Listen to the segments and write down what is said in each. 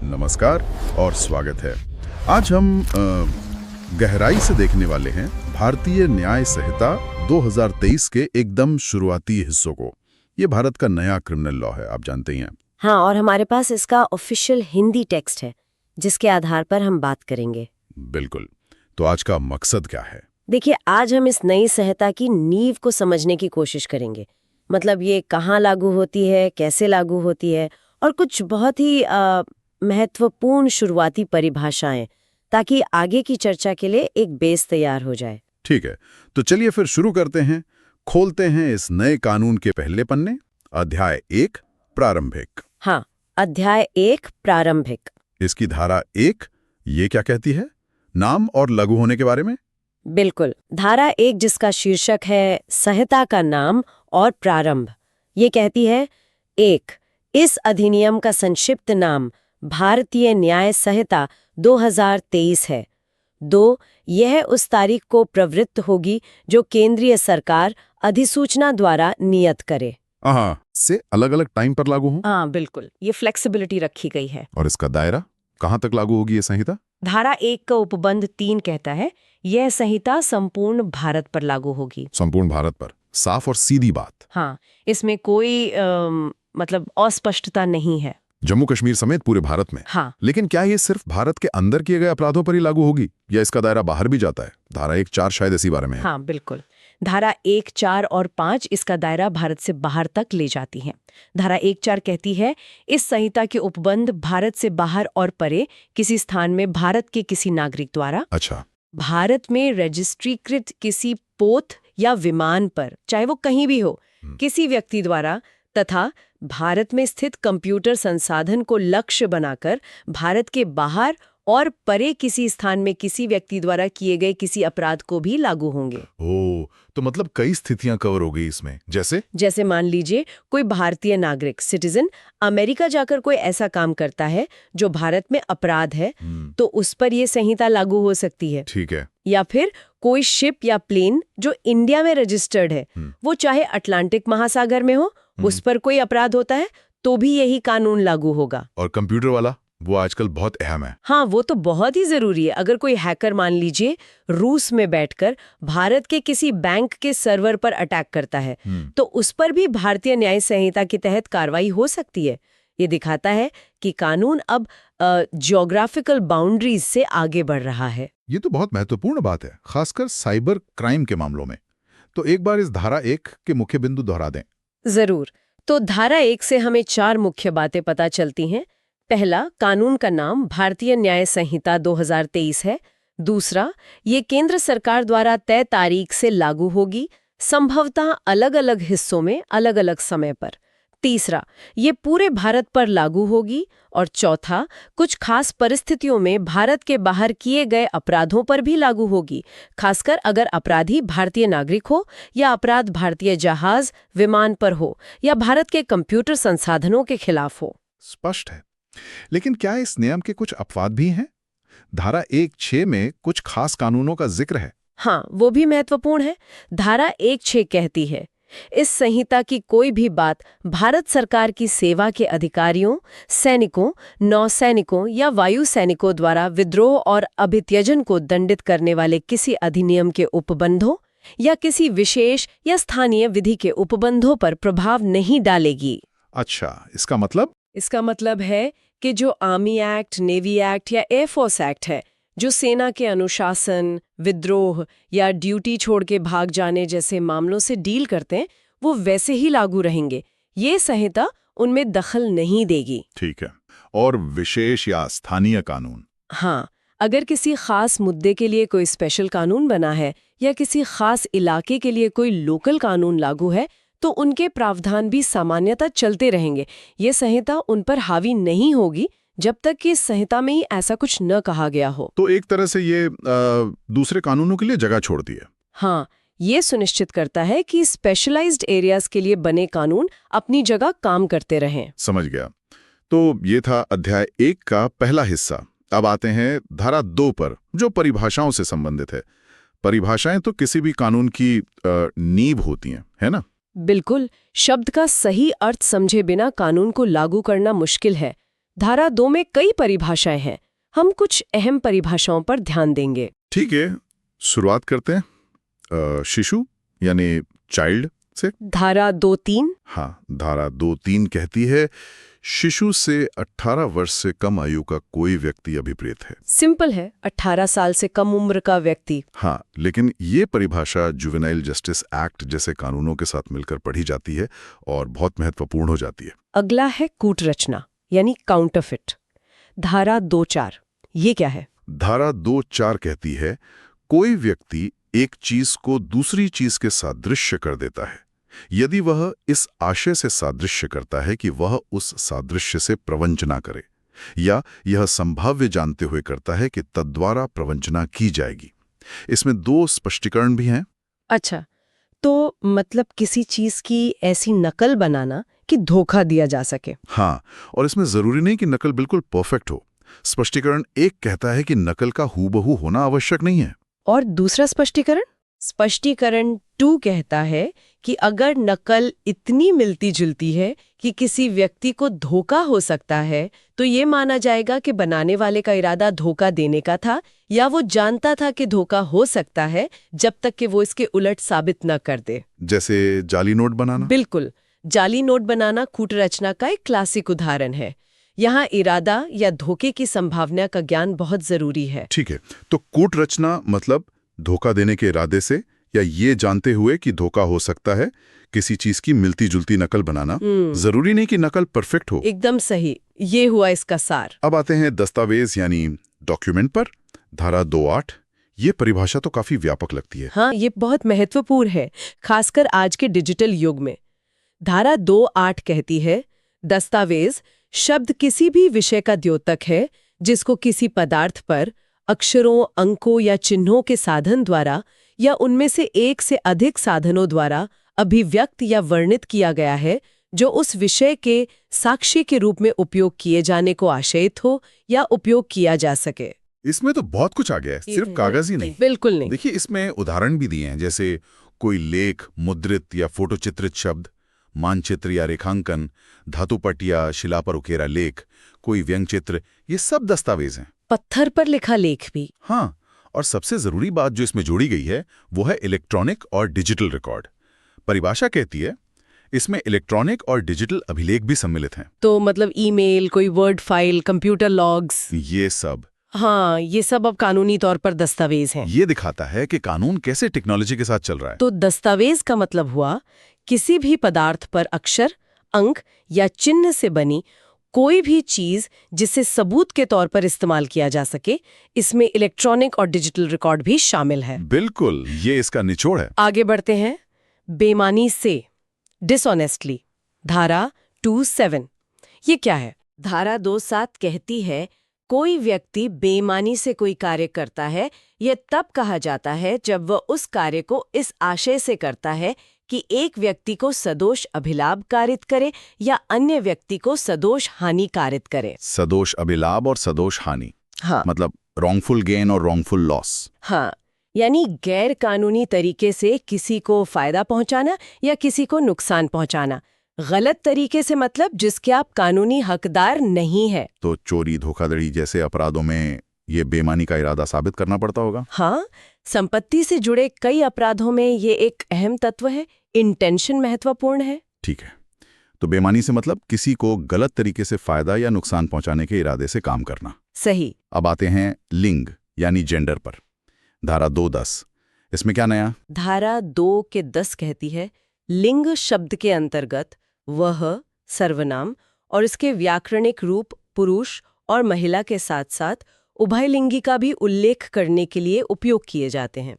नमस्कार और स्वागत है। आज हम गहराई से देखने वाले हैं भारतीय न्याय संहिता 2023 के एकदम शुरुआती हिस्सों को। ये भारत का नया क्रिमिनल लॉ है, आप जानते ही हैं। हाँ, और हमारे पास इसका ऑफिशियल हिंदी टेक्स्ट है जिसके आधार पर हम बात करेंगे। बिल्कुल। तो आज का मकसद क्या है? देखिए, आज हम इस नई संहिता की नींव को समझने की कोशिश करेंगे। मतलब ये कहाँ लागू होती है, कैसे लागू होती है, और कुछ बहुत ही महत्वपूर्ण शुरुआती परिभाषाएं, ताकि आगे की चर्चा के लिए एक बेस तैयार हो जाए। ठीक है, तो चलिए फिर शुरू करते हैं। खोलते हैं इस नए कानून के पहले पन्ने, अध्याय 1 प्रारंभिक। हाँ, अध्याय 1 प्रारंभिक। इसकी धारा 1 ये क्या कहती है? नाम और लागू होने के बारे में। बिल्कुल, धारा 1 जिसका शीर्षक है संहिता का नाम और प्रारंभ, ये कहती है 1. इस अधिनियम का संक्षिप्त नाम भारतीय न्याय संहिता 2023 है। 2. यह उस तारीख को प्रवृत्त होगी जो केंद्रीय सरकार अधिसूचना द्वारा नियत करे। से अलग-अलग टाइम पर लागू हो। हाँ, बिल्कुल, ये फ्लेक्सिबिलिटी रखी गई है। और इसका दायरा कहाँ तक लागू होगी ये संहिता? धारा 1 का उपबंध 3 कहता है यह संहिता संपूर्ण भारत पर लागू होगी। संपूर्ण भारत पर, साफ और सीधी बात। हाँ, इसमें कोई मतलब अस्पष्टता नहीं है। जम्मू कश्मीर समेत पूरे भारत में। हाँ, लेकिन क्या ये सिर्फ भारत के अंदर किए गए अपराधों पर ही लागू होगी या इसका दायरा बाहर भी जाता है? धारा 1-4 शायद इसी बारे में है। हाँ, बिल्कुल। धारा 1, 4 और 5 इसका दायरा भारत से बाहर तक ले जाती हैं। धारा 1, 4 कहती है इस संहिता के उपबंध भारत से बाहर और परे किसी स्थान में भारत के किसी नागरिक द्वारा अच्छा। भारत में रजिस्ट्रीकृत किसी पोत या विमान पर, चाहे वो कहीं भी हो, किसी व्यक्ति द्वारा तथा भारत में स्थित कंप्यूटर संसाधन को लक्ष्य बनाकर भारत के बाहर और परे किसी स्थान में किसी व्यक्ति द्वारा किए गए किसी अपराध को भी लागू होंगे। ओह, तो मतलब कई स्थितियां कवर हो गई इसमें। जैसे मान लीजिए कोई भारतीय नागरिक सिटीजन अमेरिका जाकर कोई ऐसा काम करता है जो भारत में अपराध है, तो उस पर यह संहिता लागू हो सकती है। ठीक है। या फिर कोई शिप या प्लेन जो इंडिया में रजिस्टर्ड है, वो चाहे अटलांटिक महासागर में हो, उस पर कोई अपराध होता है तो भी यही कानून लागू होगा। और कंप्यूटर वाला, वो आजकल बहुत अहम है। हाँ, वो तो बहुत ही जरूरी है। अगर कोई हैकर मान लीजिए रूस में बैठकर भारत के किसी बैंक के सर्वर पर अटैक करता है, तो उस पर भी भारतीय न्याय संहिता के तहत कार्रवाई हो सकती है। ये दिखाता है कि कानून अब ज्योग्राफिकल बाउंड्रीज से आगे बढ़ रहा है। ये तो बहुत महत्वपूर्ण बात है, खासकर साइबर क्राइम के मामलों में। तो एक बार इस धारा 1 के मुख्य बिंदु दोहरा दें। जरूर। तो धारा 1 से हमें 4 मुख्य बातें पता चलती हैं। पहला, कानून का नाम भारतीय न्याय संहिता 2023 है। दूसरा, ये केंद्र सरकार द्वारा तय तारीख से लागू होगी, संभवतः अलग-अलग हिस्सों में अलग-अलग समय पर। तीसरा, ये पूरे भारत पर लागू होगी। और चौथा, कुछ खास परिस्थितियों में भारत के बाहर किए गए अपराधों पर भी लागू होगी, खासकर अगर अपराधी भारतीय नागरिक हो या अपराध भारतीय जहाज, विमान पर हो या भारत के कंप्यूटर संसाधनों के खिलाफ हो। स्पष्ट है। लेकिन क्या इस नियम के कुछ अपवाद भी हैं? धारा 1-6 में कुछ खास कानूनों का जिक्र है। हाँ, वो भी महत्वपूर्ण है। धारा 1-6 कहती है इस संहिता की कोई भी बात भारत सरकार की सेवा के अधिकारियों, सैनिकों, नौसैनिकों या वायु सैनिकों द्वारा विद्रोह और अभित्यजन को दंडित करने वाले किसी अधिनियम के उपबंधों या किसी विशेष या स्थानीय विधि के उपबंधों पर प्रभाव नहीं डालेगी। अच्छा, इसका मतलब है कि जो आर्मी एक्ट, नेवी एक्ट या एयरफोर्स एक्ट है, जो सेना के अनुशासन, विद्रोह या ड्यूटी छोड़ के भाग जाने जैसे मामलों से डील करते हैं, वो वैसे ही लागू रहेंगे। ये संहिता उनमें दखल नहीं देगी। ठीक है। और विशेष या स्थानीय कानून? हाँ, अगर किसी खास मुद्दे के लिए कोई स्पेशल कानून बना है या किसी खास इलाके के लिए कोई लोकल कानून लागू है, तो उनके प्रावधान भी सामान्यतः चलते रहेंगे। ये संहिता उन पर हावी नहीं होगी जब तक कि संहिता में ही ऐसा कुछ न कहा गया हो। तो एक तरह से ये दूसरे कानूनों के लिए जगह छोड़ती है। हाँ, ये सुनिश्चित करता है कि स्पेशलाइज्ड एरियाज के लिए बने कानून अपनी जगह काम करते रहें। समझ गया। तो ये था अध्याय 1 का पहला हिस्सा। अब आते हैं धारा 2 पर, जो परिभाषाओं से संबंधित है। परिभाषाएं तो किसी भी कानून की नींव होती हैं, है ना? बिल्कुल। शब्द का सही अर्थ समझे बिना कानून को लागू करना मुश्किल है। धारा 2 में कई परिभाषाएं हैं। हम कुछ अहम परिभाषाओं पर ध्यान देंगे। ठीक है, शुरुआत करते हैं शिशु यानी चाइल्ड से। धारा 2(3)। हाँ, धारा 2(3) कहती है शिशु से 18 वर्ष से कम आयु का कोई व्यक्ति अभिप्रेत है। सिंपल है, 18 साल से कम उम्र का व्यक्ति। हाँ, लेकिन ये परिभाषा जुवेनाइल जस्टिस एक्ट जैसे कानूनों के साथ मिलकर पढ़ी जाती है और बहुत महत्वपूर्ण हो जाती है। अगला है कूटरचना यानी काउंटरफिट। धारा 2(4). ये क्या है? धारा 2(4) कहती है कोई व्यक्ति एक चीज को दूसरी चीज के सादृश्य कर देता है यदि वह इस आशय से सादृश्य करता है कि वह उस सादृश्य से प्रवंचना करे, या यह संभाव्य जानते हुए करता है कि तद्वारा प्रवंचना की जाएगी। इसमें 2 स्पष्टीकरण भी हैं। अच्छा, तो मतलब किसी चीज की ऐसी नकल बनाना कि धोखा दिया जा सके। हाँ, और इसमें जरूरी नहीं कि नकल बिल्कुल परफेक्ट हो। स्पष्टीकरण 1 कहता है कि नकल का हूबहू होना आवश्यक नहीं है। और दूसरा स्पष्टीकरण? स्पष्टीकरण 2 कहता है कि अगर नकल इतनी मिलती जुलती है कि किसी व्यक्ति को धोखा हो सकता है, तो ये माना जाएगा कि बनाने वाले का इरादा धोखा देने का था, या वो जानता था कि धोखा हो सकता है जब तक कि वो इसके उलट साबित न कर दे। जैसे जाली नोट बनाना। बिल्कुल, जाली नोट बनाना कूटरचना का एक क्लासिक उदाहरण है। यहाँ इरादा या धोखे की संभावना का ज्ञान बहुत जरूरी है। ठीक है, तो कूटरचना मतलब धोखा देने के इरादे से या ये जानते हुए कि धोखा हो सकता है किसी चीज की मिलती जुलती नकल बनाना। जरूरी नहीं कि नकल परफेक्ट हो। एकदम सही, ये हुआ इसका सार। अब आते हैं दस्तावेज यानी डॉक्यूमेंट पर। धारा 2(8). ये परिभाषा तो काफी व्यापक लगती है। हाँ, ये बहुत महत्वपूर्ण है, खासकर आज के डिजिटल युग में। धारा 2(8) कहती है दस्तावेज शब्द किसी भी विषय का द्योतक है जिसको किसी पदार्थ पर अक्षरों, अंकों या चिन्हों के साधन द्वारा या उनमें से एक से अधिक साधनों द्वारा अभिव्यक्त या वर्णित किया गया है, जो उस विषय के साक्ष्य के रूप में उपयोग किए जाने को आशयित हो या उपयोग किया जा सके। इसमें तो बहुत कुछ आ गया है, सिर्फ कागज ही नहीं। बिल्कुल नहीं। देखिए, इसमें उदाहरण भी दिए हैं, जैसे कोई लेख, मुद्रित या फोटोचित्रित शब्द, मानचित्र या रेखांकन, धातुपट या शिला पर उकेरा लेख, कोई व्यंग्यचित्र, ये सब दस्तावेज हैं। पत्थर पर लिखा लेख भी। हाँ, और सबसे जरूरी बात जो इसमें जोड़ी गई है वो है इलेक्ट्रॉनिक और डिजिटल रिकॉर्ड। परिभाषा कहती है इसमें इलेक्ट्रॉनिक और डिजिटल अभिलेख भी सम्मिलित हैं। तो मतलब ईमेल, कोई वर्ड फाइल, कंप्यूटर लॉग्स, ये सब। हाँ, ये सब अब कानूनी तौर पर दस्तावेज हैं। ये दिखाता है कि कानून कैसे टेक्नोलॉजी के साथ चल रहा है। तो दस्तावेज का मतलब हुआ किसी भी पदार्थ पर अक्षर, अंक या चिन्ह से बनी कोई भी चीज जिसे सबूत के तौर पर इस्तेमाल किया जा सके। इसमें इलेक्ट्रॉनिक और डिजिटल रिकॉर्ड भी शामिल है। बिल्कुल, ये इसका निचोड़ है। आगे बढ़ते हैं। बेईमानी से, डिसऑनेस्टली। धारा 2(7). ये क्या है? धारा 2(7) कहती है कोई व्यक्ति बेईमानी से कोई कार्य करता है, यह तब कहा जाता है जब वह उस कार्य को इस आशय से करता है कि एक व्यक्ति को सदोष अभिलाभ कारित करे या अन्य व्यक्ति को सदोष हानि कारित करे। सदोष अभिलाभ और सदोष हानि। हाँ, मतलब रॉन्गफुल गेन और रॉन्गफुल लॉस। हाँ, यानी गैर कानूनी तरीके से किसी को फायदा पहुंचाना या किसी को नुकसान पहुंचाना। गलत तरीके से मतलब जिसके आप कानूनी हकदार नहीं है। तो चोरी, धोखाधड़ी जैसे अपराधों में ये बेईमानी का इरादा साबित करना पड़ता होगा। हाँ, संपत्ति से जुड़े कई अपराधों में ये एक अहम तत्व है। इंटेंशन महत्वपूर्ण है। ठीक है, तो बेईमानी से मतलब किसी को गलत तरीके से फायदा या नुकसान पहुंचाने के इरादे से काम करना। सही। अब आते हैं लिंग यानी जेंडर पर। धारा 2(10). इसमें क्या नया? धारा 2(10) कहती है लिंग शब्द के अंतर्गत वह, सर्वनाम और इसके व्याकरणिक रूप पुरुष और महिला के साथ साथ उभयलिंगी का भी उल्लेख करने के लिए उपयोग किए जाते हैं।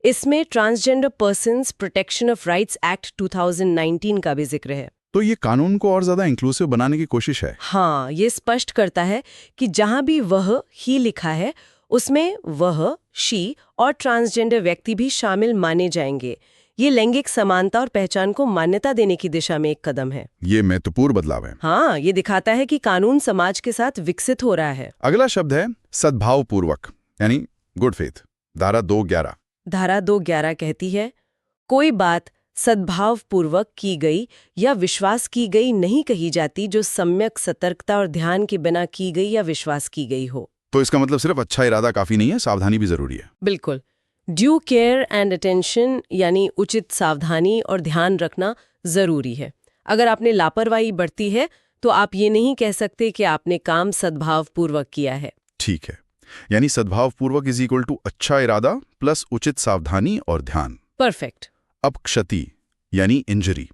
इसमें transgender persons protection of rights act 2019 का भी जिक्र है। तो ये कानून को और ज्यादा इंक्लूसिव बनाने की कोशिश है। हाँ, ये स्पष्ट करता है कि जहां भी वह ही लिखा है उसमें वह, शी और ट्रांसजेंडर व्यक्ति भी शामिल माने जाएंगे। ये लैंगिक समानता और पहचान को मान्यता देने की दिशा में एक कदम है। ये महत्वपूर्ण बदलाव है। हाँ, ये दिखाता है कि कानून समाज के साथ विकसित हो रहा है। अगला शब्द है सद्भावपूर्वक यानी गुड फेथ। धारा 2(11). धारा 2(11) कहती है कोई बात सद्भावपूर्वक की गई या विश्वास की गई नहीं कही जाती, जो सम्यक सतर्कता और ध्यान के बिना की गई या विश्वास की गई हो। तो इसका मतलब सिर्फ अच्छा इरादा काफी नहीं है, सावधानी भी जरूरी है। बिल्कुल। ड्यू केयर एंड अटेंशन यानी उचित सावधानी और ध्यान रखना जरूरी है। अगर आपने लापरवाही बरती है तो आप ये नहीं कह सकते कि आपने काम सद्भावपूर्वक किया है। ठीक है, यानी सद्भावपूर्वक इज इक्वल टू अच्छा इरादा प्लस उचित सावधानी और ध्यान। परफेक्ट। अब क्षति यानी इंजरी,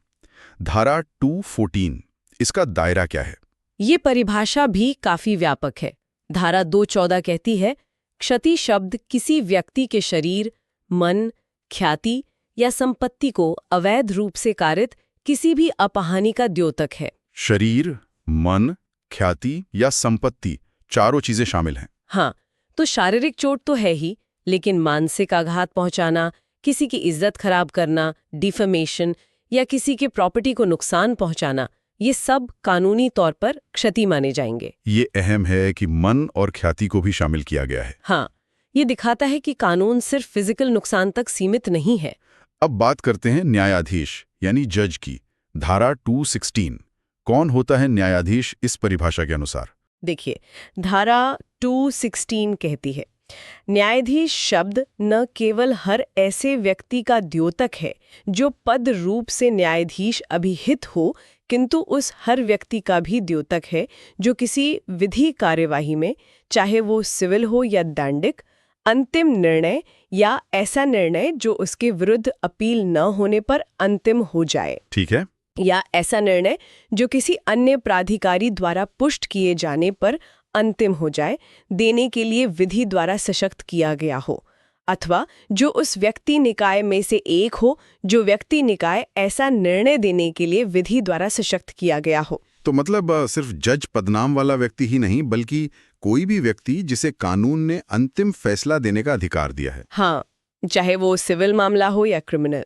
धारा 214, इसका दायरा क्या है? ये परिभाषा भी काफी व्यापक है। धारा 214 कहती है, क्षति शब्द किसी व्यक्ति के शरीर, मन, ख्याति या संपत्ति को अवैध रूप से कारित किसी भी अपहानि का द्योतक है। शरीर, मन, ख्याति या संपत्ति, चारों चीजें शामिल हैं। हाँ, तो शारीरिक चोट तो है ही, लेकिन मानसिक आघात पहुंचाना, किसी की इज्जत खराब करना, डिफेमेशन या किसी के प्रॉपर्टी को नुकसान पहुंचाना, ये सब कानूनी तौर पर क्षति माने जाएंगे। ये अहम है कि मन और ख्याति को भी शामिल किया गया है। हाँ, ये दिखाता है कि कानून सिर्फ फिजिकल नुकसान तक सीमित नहीं है। अब बात करते हैं न्यायाधीश यानी जज की। धारा 216, कौन होता है न्यायाधीश इस परिभाषा के अनुसार? देखिए, धारा 216 कहती है, न्यायाधीश शब्द न केवल हर ऐसे व्यक्ति का द्योतक है जो पद रूप से न्यायाधीश अभिहित हो, किंतु उस हर व्यक्ति का भी द्योतक है जो किसी विधि कार्यवाही में, चाहे वो सिविल हो या दंडिक, अंतिम निर्णय या ऐसा निर्णय जो उसके विरुद्ध अपील न होने पर अंतिम हो जाए, ठीक है, या ऐसा निर्णय जो किसी अन्य प्राधिकारी द्वारा पुष्ट किए जाने पर अंतिम हो जाए, देने के लिए विधि द्वारा सशक्त किया गया हो, अथवा जो उस व्यक्ति निकाय में से एक हो जो व्यक्ति निकाय ऐसा निर्णय देने के लिए विधि द्वारा सशक्त किया गया हो। तो मतलब सिर्फ जज पदनाम वाला व्यक्ति ही नहीं, बल्कि कोई भी व्यक्ति जिसे कानून ने अंतिम फैसला देने का अधिकार दिया है। हाँ, चाहे वो सिविल मामला हो या क्रिमिनल।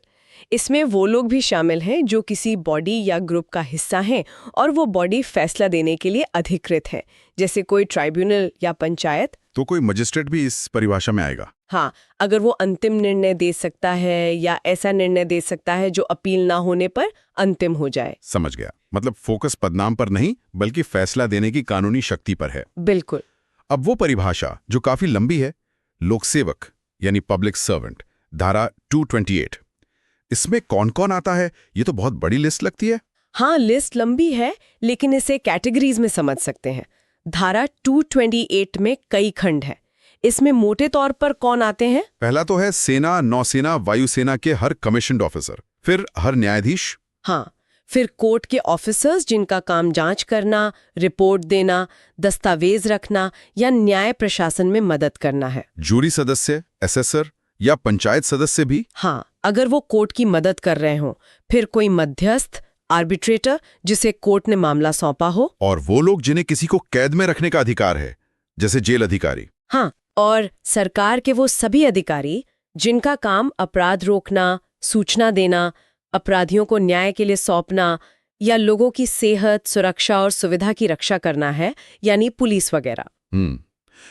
इसमें वो लोग भी शामिल हैं जो किसी बॉडी या ग्रुप का हिस्सा हैं और वो बॉडी फैसला देने के लिए अधिकृत है, जैसे कोई ट्राइब्यूनल या पंचायत। तो कोई मजिस्ट्रेट भी इस परिभाषा में आएगा? हाँ, अगर वो अंतिम निर्णय दे सकता है या ऐसा निर्णय दे सकता है जो अपील ना होने पर अंतिम हो जाए। समझ गया, मतलब फोकस पदनाम पर नहीं बल्कि फैसला देने की कानूनी शक्ति पर है। बिल्कुल। अब वो परिभाषा जो काफी लंबी है, लोकसेवक यानी पब्लिक सर्वेंट, धारा 228, इसमें कौन कौन आता है? ये तो बहुत बड़ी लिस्ट लगती है। हाँ, लिस्ट लंबी है, लेकिन इसे कैटेगरीज में समझ सकते हैं। धारा 228 में कई खंड हैं। इसमें मोटे तौर पर कौन आते हैं? पहला तो है सेना, नौसेना, वायुसेना के हर कमीशन्ड ऑफिसर, फिर हर न्यायाधीश। हाँ, फिर कोर्ट के ऑफिसर्स जिनका काम जांच करना, रिपोर्ट देना, दस्तावेज रखना या न्याय प्रशासन में मदद करना है। जूरी सदस्य, एसेसर या पंचायत सदस्य भी। हाँ, अगर वो कोर्ट की मदद कर रहे हों। फिर कोई मध्यस्थ, आर्बिट्रेटर जिसे कोर्ट ने मामला सौंपा हो। और वो लोग जिन्हें किसी को कैद में रखने का अधिकार है, जैसे जेल अधिकारी। हाँ, और सरकार के वो सभी अधिकारी जिनका काम अपराध रोकना, सूचना देना, अपराधियों को न्याय के लिए सौंपना या लोगों की सेहत, सुरक्षा और सुविधा की रक्षा करना है, यानी पुलिस वगैरह।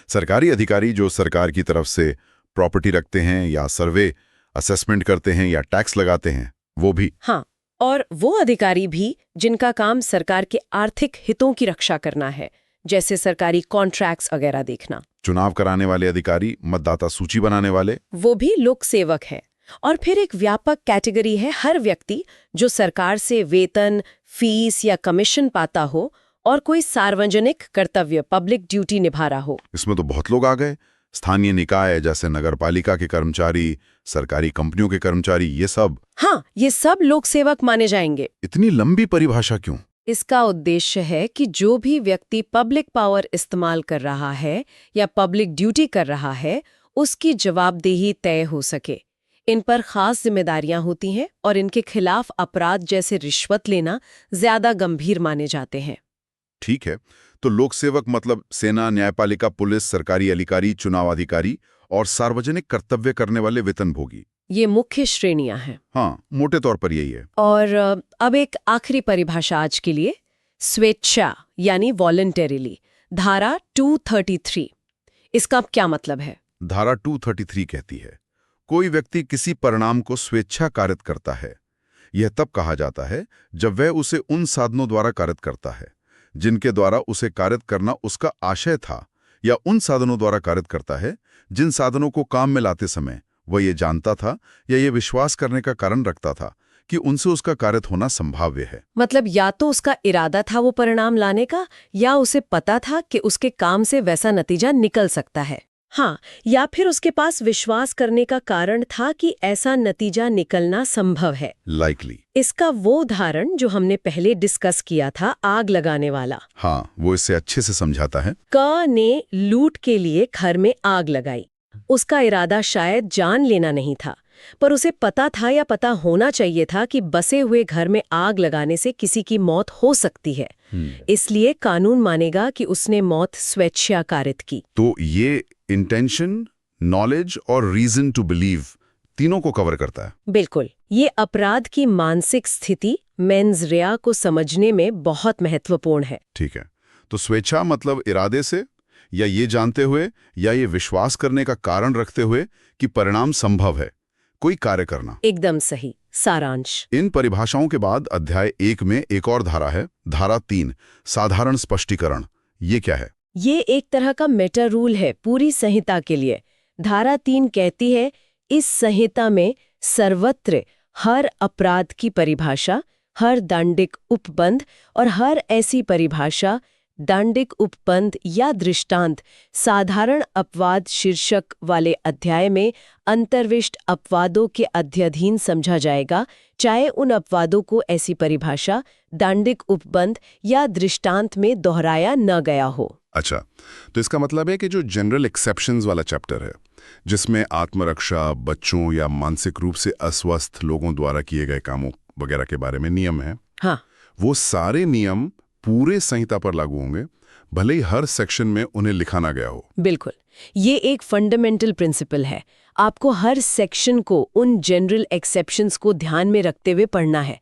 सरकारी अधिकारी जो सरकार की तरफ से प्रॉपर्टी रखते हैं या सर्वे, असेसमेंट करते हैं या टैक्स लगाते हैं, वो भी। हाँ, और वो अधिकारी भी जिनका काम सरकार के आर्थिक हितों की रक्षा करना है, जैसे सरकारी कॉन्ट्रैक्ट्स वगैरह देखना। चुनाव कराने वाले अधिकारी, मतदाता सूची बनाने वाले, वो भी लोक सेवक है। और फिर एक व्यापक कैटेगरी है हर व्यक्ति जो सरकार से वेतन, फीस या कमीशन पाता हो और कोई सार्वजनिक कर्तव्य, पब्लिक ड्यूटी निभा रहा हो। इसमें तो बहुत लोग आ गए। स्थानीय निकाय जैसे नगरपालिका के कर्मचारी, सरकारी कंपनियों के कर्मचारी, ये सब। हाँ, ये सब लोक सेवक माने जाएंगे। इतनी लंबी परिभाषा क्यों? इसका उद्देश्य है कि जो भी व्यक्ति पब्लिक पावर इस्तेमाल कर रहा है या पब्लिक ड्यूटी कर रहा है, उसकी जवाबदेही तय हो सके। इन पर खास जिम्मेदारियां होती हैं और इनके खिलाफ अपराध जैसे रिश्वत लेना ज्यादा गंभीर माने जाते हैं। ठीक है, तो लोक सेवक मतलब सेना, न्यायपालिका, पुलिस, सरकारी अधिकारी, चुनाव अधिकारी और सार्वजनिक कर्तव्य करने वाले वेतनभोगी। ये मुख्य श्रेणियां हैं। हाँ, मोटे तौर पर यही है। और अब एक आखिरी परिभाषा आज के लिए, स्वेच्छा यानी वॉलंटरीली, धारा 233। इसका क्या मतलब है? धारा 233 कहती है, कोई व्यक्ति किसी परिणाम को स्वेच्छा कारित करता है यह तब कहा जाता है जब वह उसे उन साधनों द्वारा कारित करता है जिनके द्वारा उसे कारित करना उसका आशय था, या उन साधनों द्वारा कारित करता है जिन साधनों को काम में लाते समय वह ये जानता था या ये विश्वास करने का कारण रखता था कि उनसे उसका कारित होना संभाव्य है। मतलब या तो उसका इरादा था वो परिणाम लाने का, या उसे पता था कि उसके काम से वैसा नतीजा निकल सकता है। हाँ, या फिर उसके पास विश्वास करने का कारण था कि ऐसा नतीजा निकलना संभव है। लाइकली। इसका वो उदाहरण जो हमने पहले डिस्कस किया था, आग लगाने वाला। हाँ, वो इससे अच्छे से समझाता है। क ने लूट के लिए घर में आग लगाई। उसका इरादा शायद जान लेना नहीं था, पर उसे पता था या पता होना चाहिए था कि बसे हुए घर में आग लगाने से किसी की मौत हो सकती है। इसलिए कानून मानेगा कि उसने मौत स्वेच्छा कारित की। तो ये इंटेंशन, नॉलेज और रीजन टू बिलीव तीनों को कवर करता है। बिल्कुल, ये अपराध की मानसिक स्थिति मेंस रेया को समझने में बहुत महत्वपूर्ण है। ठीक है, तो स्वेच्छा मतलब इरादे से, या ये जानते हुए, या ये विश्वास करने का कारण रखते हुए कि परिणाम संभव है, कोई कार्य करना। एकदम सही सारांश। इन परिभाषाओं के बाद अध्याय 1 में एक और धारा है, धारा 3, साधारण स्पष्टीकरण। ये क्या है? ये एक तरह का मेटा रूल है पूरी संहिता के लिए। धारा 3 कहती है, इस संहिता में सर्वत्र हर अपराध की परिभाषा, हर दंडिक उपबंध और हर ऐसी परिभाषा, दंडिक उपबंध या दृष्टांत साधारण अपवाद शीर्षक वाले अध्याय में अंतर्विष्ट अपवादों के अध्ययन समझा जाएगा, चाहे उन अपवादों को ऐसी परिभाषा, दंडिक उपबंध या दृष्टांत में दोहराया न गया हो। अच्छा, तो इसका मतलब है कि जो जनरल एक्सेप्शंस वाला चैप्टर है, जिसमें आत्मरक्षा, बच्चों या मानसिक रूप से अस्वस्थ लोगों द्वारा किए गए कामों वगैरह के बारे में नियम है, हाँ, वो सारे नियम पूरे संहिता पर लागू होंगे, भले ही हर सेक्शन में उन्हें लिखा ना गया हो। बिल्कुल, ये एक फंडामेंटल प्रिंसिपल है। आपको हर सेक्शन को उन जनरल एक्सेप्शंस को ध्यान में रखते हुए पढ़ना है।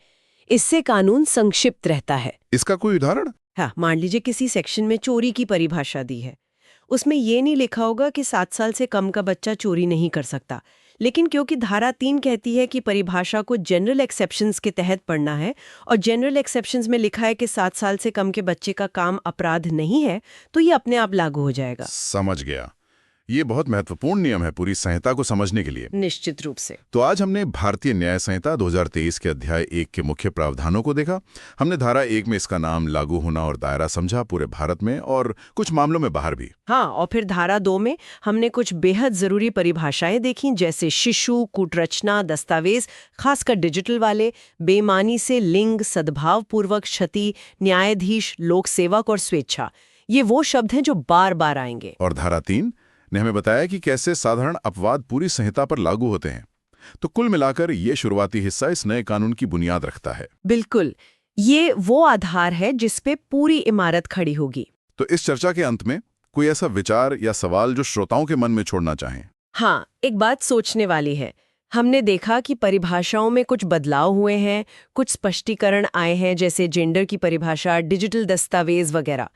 इससे कानून संक्षिप्त रहता है। इसका कोई उदाहरण? हाँ, मान लीजिए किसी सेक्शन में चोरी की परिभाषा दी है। उसमें ये नहीं लिखा होगा कि 7 साल से कम का बच्चा चोरी नहीं कर सकता, लेकिन क्योंकि धारा 3 कहती है कि परिभाषा को जनरल एक्सेप्शंस के तहत पढ़ना है और जनरल एक्सेप्शंस में लिखा है कि 7 साल से कम के बच्चे का काम अपराध नहीं है, तो ये अपने आप लागू हो जाएगा। समझ गया। ये बहुत महत्वपूर्ण नियम है पूरी संहिता को समझने के लिए। निश्चित रूप से। तो आज हमने भारतीय न्याय संहिता 2023 के अध्याय 1 के मुख्य प्रावधानों को देखा। हमने धारा 1 में इसका नाम, लागू होना और दायरा समझा, पूरे भारत में और कुछ मामलों में बाहर भी। हाँ, और फिर धारा 2 में हमने कुछ बेहद जरूरी परिभाषाएं देखी, जैसे शिशु, कूटरचना, दस्तावेज, खासकर डिजिटल वाले, बेईमानी से लिंग, सद्भावपूर्वक क्षति, न्यायाधीश, लोक सेवक और स्वेच्छा। ये वो शब्द हैं जो बार बार आएंगे। और धारा 3 ने हमें बताया कि कैसे साधारण अपवाद पूरी संहिता पर लागू होते हैं। तो कुल मिलाकर ये शुरुआती हिस्सा इस नए कानून की बुनियाद रखता है। बिल्कुल, ये वो आधार है जिस पे पूरी इमारत खड़ी होगी। तो इस चर्चा के अंत में कोई ऐसा विचार या सवाल जो श्रोताओं के मन में छोड़ना चाहें? हाँ, एक बात सोचने वाली है। हमने देखा कि परिभाषाओं में कुछ बदलाव हुए हैं, कुछ स्पष्टीकरण आए हैं, जैसे जेंडर की परिभाषा, डिजिटल दस्तावेज वगैरह।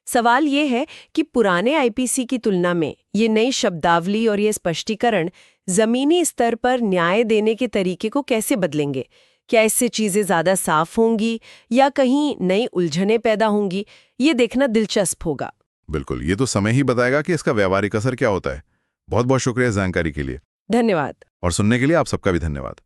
सवाल ये है कि पुराने आईपीसी की तुलना में ये नई शब्दावली और ये स्पष्टीकरण जमीनी स्तर पर न्याय देने के तरीके को कैसे बदलेंगे? क्या इससे चीजें ज्यादा साफ होंगी या कहीं नई उलझनें पैदा होंगी? ये देखना दिलचस्प होगा। बिल्कुल, ये तो समय ही बताएगा कि इसका व्यावहारिक असर क्या होता है। बहुत बहुत शुक्रिया जानकारी के लिए। धन्यवाद। और सुनने के लिए आप सबका भी धन्यवाद।